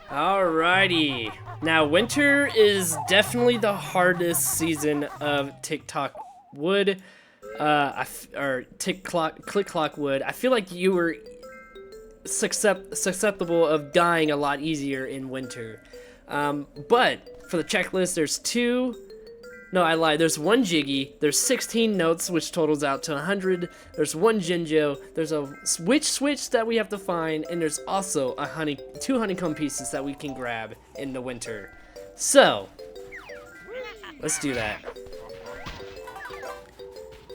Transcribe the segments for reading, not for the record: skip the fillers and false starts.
Alrighty. Now, winter is definitely the hardest season of TikTok Wood. Or Click Clock Wood. I feel like you were susceptible of dying a lot easier in winter. But for the checklist, there's two. No, I lied. There's one Jiggy. There's 16 notes, which totals out to 100. There's one Jinjo. There's a witch switch that we have to find, and there's also two honeycomb pieces that we can grab in the winter. So, let's do that.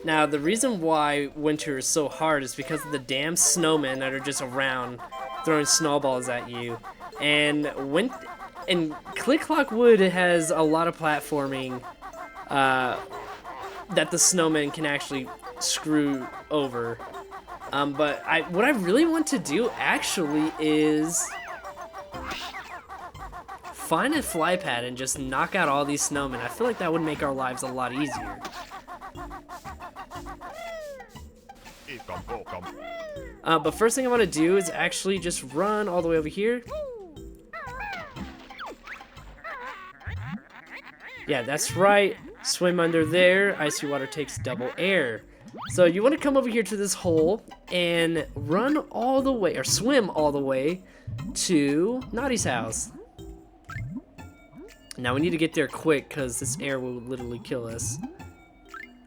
Now, the reason why winter is so hard is because of the damn snowmen that are just around throwing snowballs at you. And Click Clock Wood has a lot of platforming that the snowmen can actually screw over. But what I really want to do actually is find a fly pad and just knock out all these snowmen. I feel like that would make our lives a lot easier. But first thing I want to do is actually just run all the way over here. Yeah, that's right. Swim under there. Icy water takes double air. So you want to come over here to this hole and run all the way, or swim all the way to Naughty's house. Now we need to get there quick because this air will literally kill us.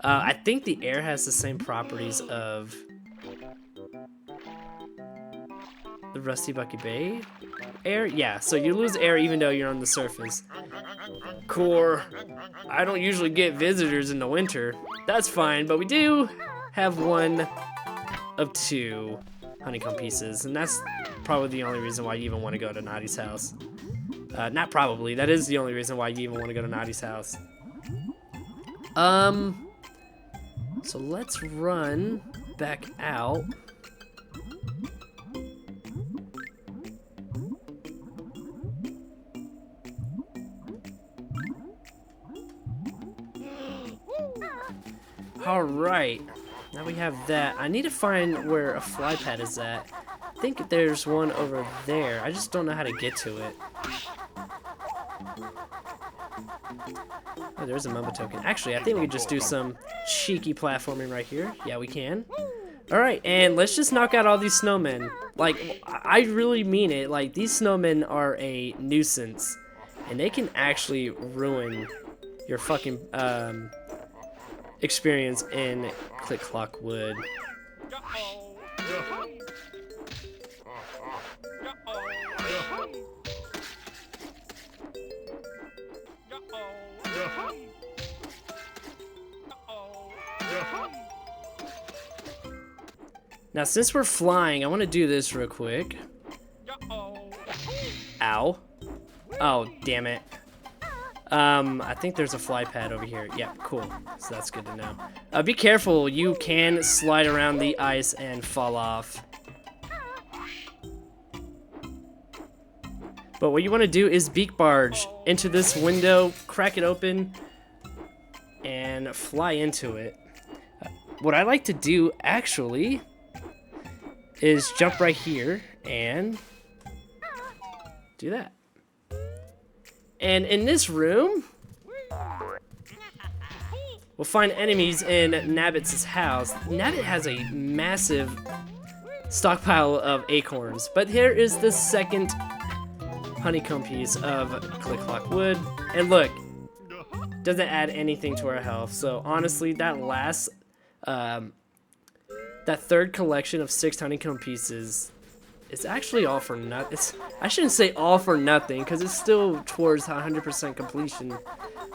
I think the air has the same properties of the Rusty Bucky Bay air. Yeah, so you lose air even though you're on the surface. Core, I don't usually get visitors in the winter. That's fine, but we do have one of two honeycomb pieces, and that's probably the only reason why you even want to go to Naughty's house. Not probably, that is the only reason why you even want to go to Naughty's house. So let's run back out. Alright, now we have that. I need to find where a fly pad is at. I think there's one over there. I just don't know how to get to it. Oh, there's a Mumbo token. Actually, I think we could just do some cheeky platforming right here. Yeah, we can. Alright, and let's just knock out all these snowmen. Like, I really mean it. Like, these snowmen are a nuisance. And they can actually ruin your fucking, experience in Click Clock Wood. Now, since we're flying, I want to do this real quick. Ow. Oh, damn it. I think there's a fly pad over here. Yeah, cool. So that's good to know. Be careful. You can slide around the ice and fall off. But what you want to do is beak barge into this window, crack it open, and fly into it. What I like to do, actually, is jump right here and do that. And in this room, we'll find enemies in Nabbit's house. Nabbit has a massive stockpile of acorns, but here is the second honeycomb piece of Click Clock Wood. And look, doesn't add anything to our health. So honestly, that last, that third collection of 6 honeycomb pieces, it's actually all for nothing. I shouldn't say all for nothing, because it's still towards 100% completion,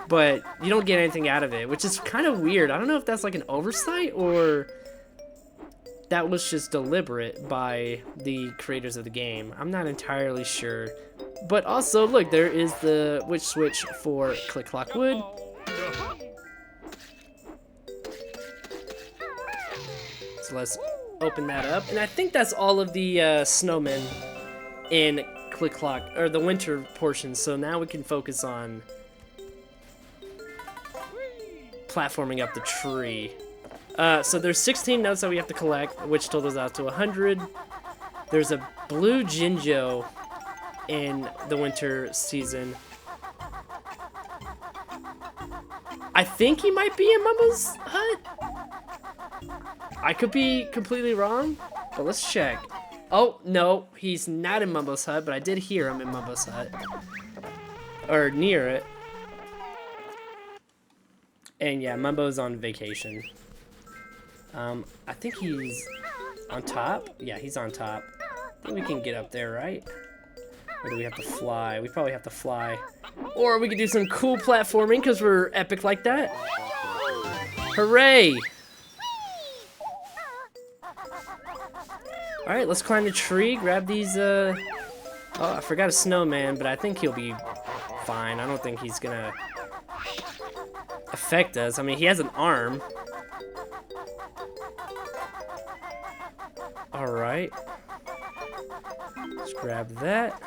but you don't get anything out of it, which is kind of weird. I don't know if that's like an oversight, or that was just deliberate by the creators of the game. I'm not entirely sure. But also, look, there is the witch switch for Click Clock Wood. So let's open that up, and I think that's all of the snowmen in Click Clock, or the winter portion. So now we can focus on platforming up the tree. So there's 16 notes that we have to collect, which totals out to 100. There's a blue Jinjo in the winter season. I think he might be in Mumbo's hut. I could be completely wrong, but let's check. Oh, no, he's not in Mumbo's hut, but I did hear him in Mumbo's hut. Or near it. And yeah, Mumbo's on vacation. I think he's on top. Yeah, he's on top. I think we can get up there, right? Or do we have to fly? We probably have to fly. Or we could do some cool platforming because we're epic like that. Hooray! Alright, let's climb the tree, grab these, Oh, I forgot a snowman, but I think he'll be fine. I don't think he's gonna affect us. I mean, he has an arm. Alright. Let's grab that.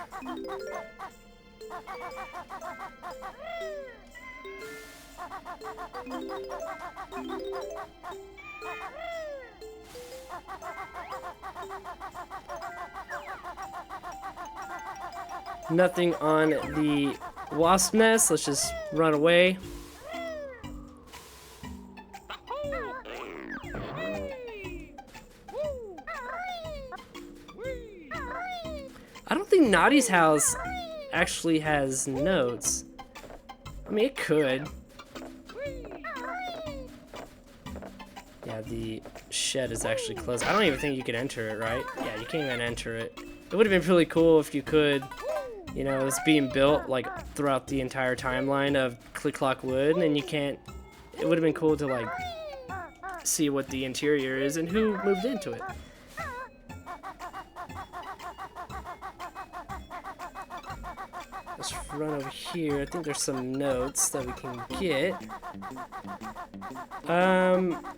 Nothing on the wasp nest. Let's just run away. I don't think Naughty's house actually has notes. I mean, it could. Yeah, the shed is actually closed. I don't even think you could enter it, right? Yeah, you can't even enter it. It would have been really cool if you could. You know, it's being built like throughout the entire timeline of Click Clock Wood, and you can't. It would have been cool to like see what the interior is and who moved into it. Let's run over here. I think there's some notes that we can get.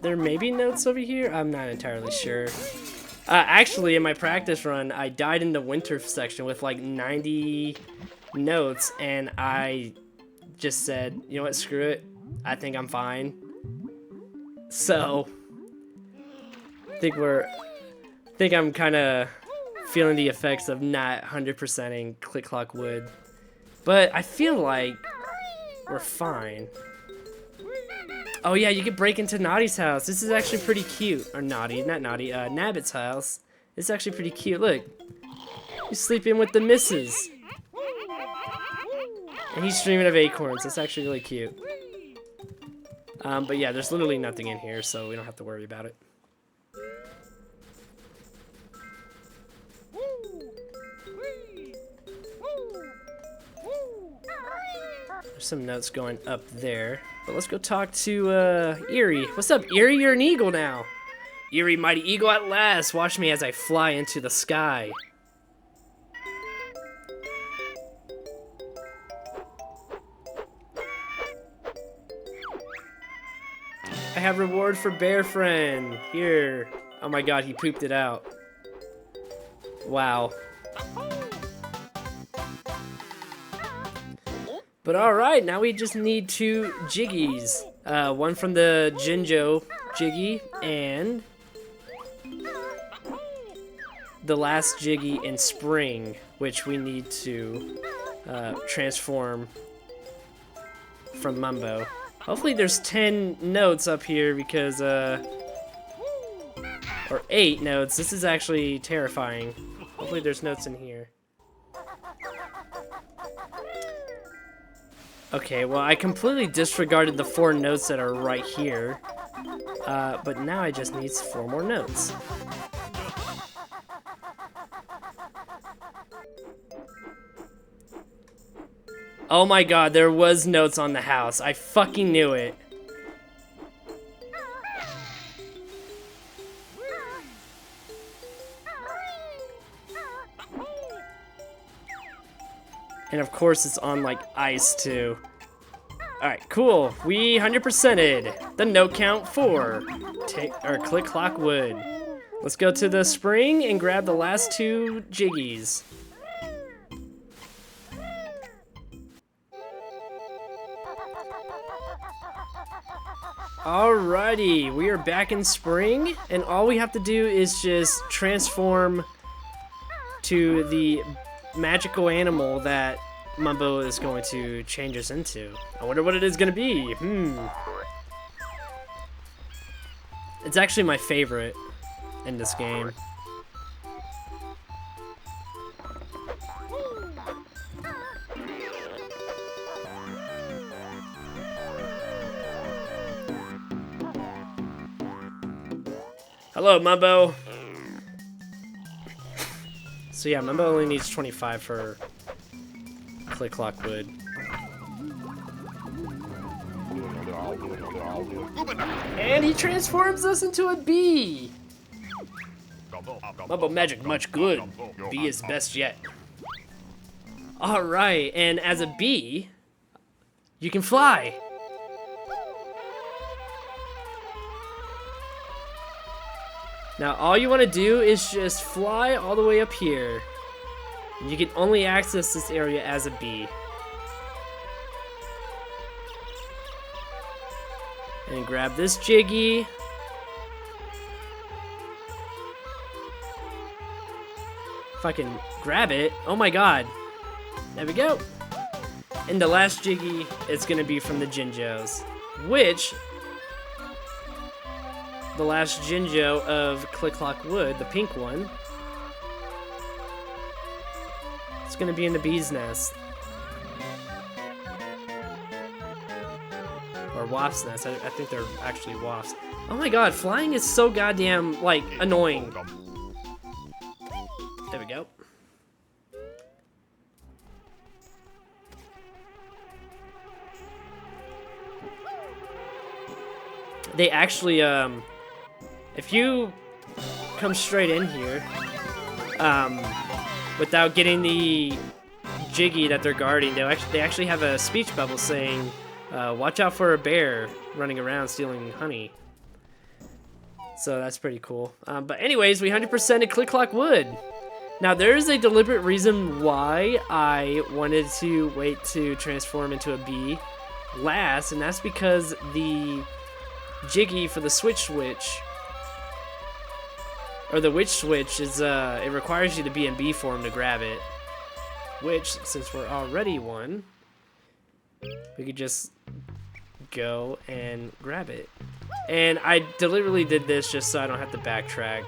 There may be notes over here. I'm not entirely sure. Actually, in my practice run, I died in the winter section with like 90 notes, and I just said, you know what, screw it. I think I'm fine. So, I think I'm kind of feeling the effects of not 100%ing Click Clock Wood. But I feel like we're fine. Oh yeah, you can break into Naughty's house. This is actually pretty cute. Or Naughty, not Naughty, Nabbit's house. It's actually pretty cute. Look, he's sleeping with the missus. And he's dreaming of acorns. It's actually really cute. But yeah, there's literally nothing in here, so we don't have to worry about it. There's some notes going up there. But let's go talk to Eerie. What's up, Eerie? You're an eagle now. Eerie, mighty eagle at last. Watch me as I fly into the sky. I have reward for bear friend. Here. Oh my god, he pooped it out. Wow. But alright, now we just need 2 Jiggies. One from the Jinjo Jiggy, and the last Jiggy in Spring, which we need to transform from Mumbo. Hopefully there's 10 notes up here because, or 8 notes. This is actually terrifying. Hopefully there's notes in here. Okay, well, I completely disregarded the 4 notes that are right here. But now I just need 4 more notes. Oh my god, there was notes on the house. I fucking knew it. And of course it's on like ice too. Alright, cool. We 100%ed the note count for Click Clock Wood. Let's go to the spring and grab the last 2 Jiggies. Alrighty, we are back in spring, and all we have to do is just transform to the magical animal that Mumbo is going to change us into. I wonder what it is going to be. It's actually my favorite in this game. Hello, Mumbo. So yeah, Mumbo only needs 25 for Click Clock Wood. And he transforms us into a bee. Mumbo magic much good. Bee is best yet. Alright, and as a bee, you can fly. Now all you want to do is just fly all the way up here. And you can only access this area as a bee. And grab this Jiggy. If I can grab it, oh my god. There we go. And the last Jiggy is gonna be from the Jinjos, which the last Jinjo of Click Clock Wood, the pink one, it's gonna be in the bee's nest. Or wasp's nest. I think they're actually wasps. Oh my god, flying is so goddamn, like, annoying. There we go. They actually, if you come straight in here, without getting the Jiggy that they're guarding, they actually have a speech bubble saying, watch out for a bear running around stealing honey. So that's pretty cool. But anyways, we 100%ed Click Clock Wood. Now there is a deliberate reason why I wanted to wait to transform into a bee last, and that's because the Jiggy for the switch, or the witch switch, is it requires you to be in bee form to grab it. Which, since we're already one, we could just go and grab it. And I deliberately did this just so I don't have to backtrack.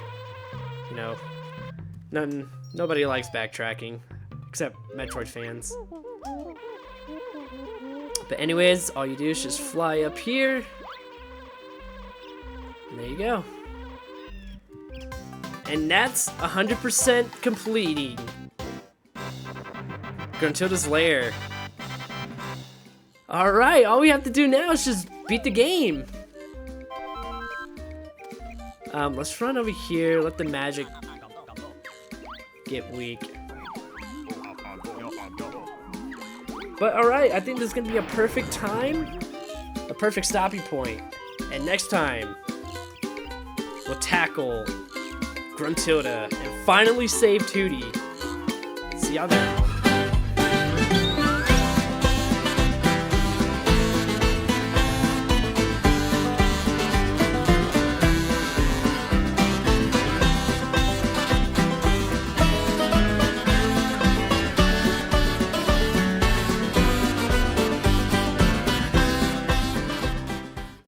You know, nobody likes backtracking, except Metroid fans. But anyways, all you do is just fly up here. And there you go. And that's 100% completing Gruntilda's lair. Alright, all we have to do now is just beat the game. Let's run over here, let the magic get weak. But alright, I think this is gonna be a perfect time, a perfect stopping point. And next time, we'll tackle Gruntilda and finally save Tooty. See y'all there.